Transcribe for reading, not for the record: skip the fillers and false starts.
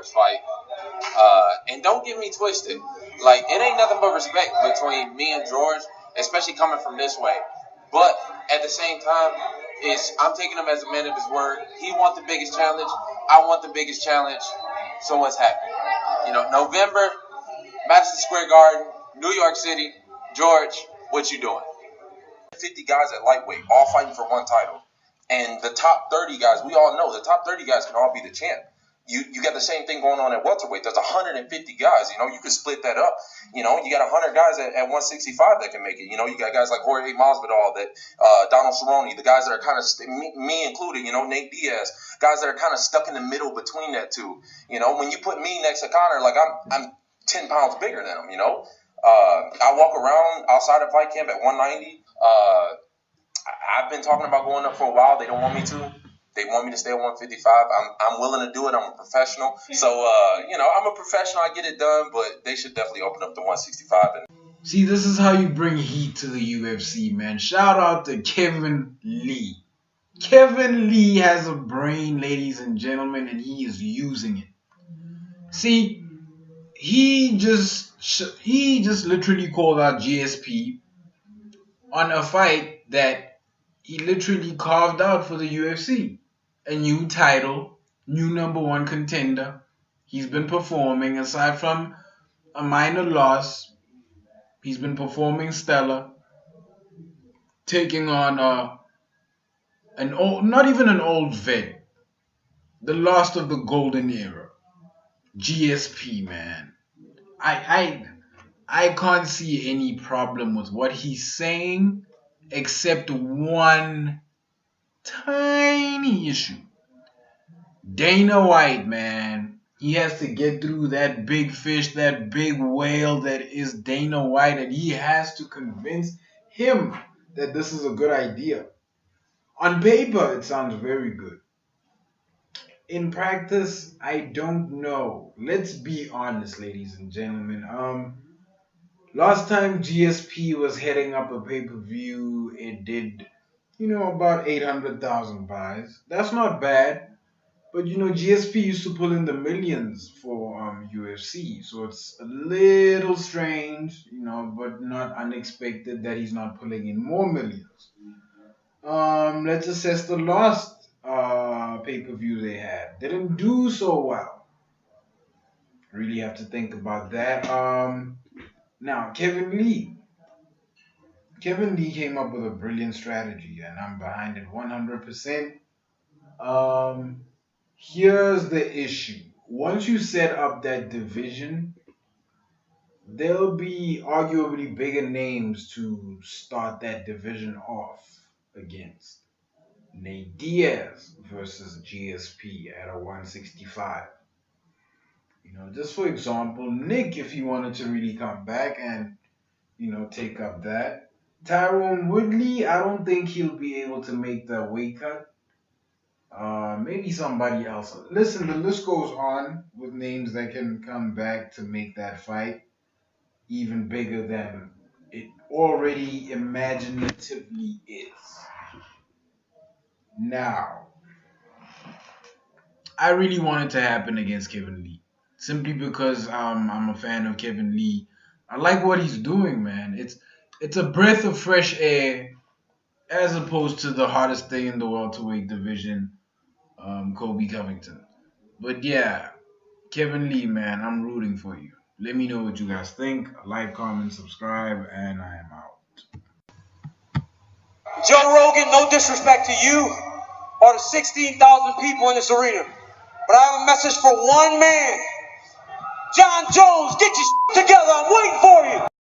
George fight. And don't get me twisted. Like, it ain't nothing but respect between me and George, especially coming from this way. But at the same time, I'm taking him as a man of his word. He wants the biggest challenge. I want the biggest challenge. So what's happening? You know, November, Madison Square Garden, New York City. George, what you doing? 50 guys at lightweight, all fighting for one title. And the top 30 guys, we all know the top 30 guys can all be the champ. You got the same thing going on at welterweight. There's 150 guys. You know, you could split that up. You know, you got 100 guys at 165 that can make it. You know, you got guys like Jorge Masvidal, that Donald Cerrone, the guys that are kind of me included. You know, Nate Diaz, guys that are kind of stuck in the middle between that two. You know, when you put me next to Conor, like I'm 10 pounds bigger than him. You know, I walk around outside of fight camp at 190. I've been talking about going up for a while. They don't want me to. They want me to stay at 155. I'm willing to do it. I'm a professional. So, you know, I'm a professional. I get it done, but they should definitely open up to 165. See, this is how you bring heat to the UFC, man. Shout out to Kevin Lee. Kevin Lee has a brain, ladies and gentlemen, and he is using it. See, he just literally called out GSP on a fight that he literally carved out for the UFC. A new title, new #1 contender. He's been performing, aside from a minor loss, he's been performing stellar. Taking on not even an old vet, the last of the golden era, GSP, man. I can't see any problem with what he's saying, except one tiny issue. Dana White, man. He has to get through that big fish, that big whale that is Dana White, and he has to convince him that this is a good idea. On paper, it sounds very good. In practice, I don't know. Let's be honest, ladies and gentlemen. Last time GSP was heading up a pay-per-view, it did, about 800,000 buys. That's not bad. But, GSP used to pull in the millions for UFC. So it's a little strange, but not unexpected that he's not pulling in more millions. Let's assess the last pay-per-view they had. Didn't do so well. Really have to think about that. Now, Kevin Lee. Kevin Lee came up with a brilliant strategy, and I'm behind it 100%. Here's the issue. Once you set up that division, there'll be arguably bigger names to start that division off against. Nate Diaz versus GSP at a 165. Just for example, Nick, if he wanted to really come back and, take up that. Tyrone Woodley, I don't think he'll be able to make the weight cut. Maybe somebody else. Listen, the list goes on with names that can come back to make that fight even bigger than it already imaginatively is. Now, I really want it to happen against Kevin Lee. Simply because I'm a fan of Kevin Lee. I like what he's doing, man. It's a breath of fresh air as opposed to the hottest thing in the welterweight division, Kobe Covington. But yeah, Kevin Lee, man, I'm rooting for you. Let me know what you guys think. Like, comment, subscribe, and I am out. Joe Rogan, no disrespect to you or the 16,000 people in this arena, but I have a message for one man. John Jones, get your together. I'm waiting for you.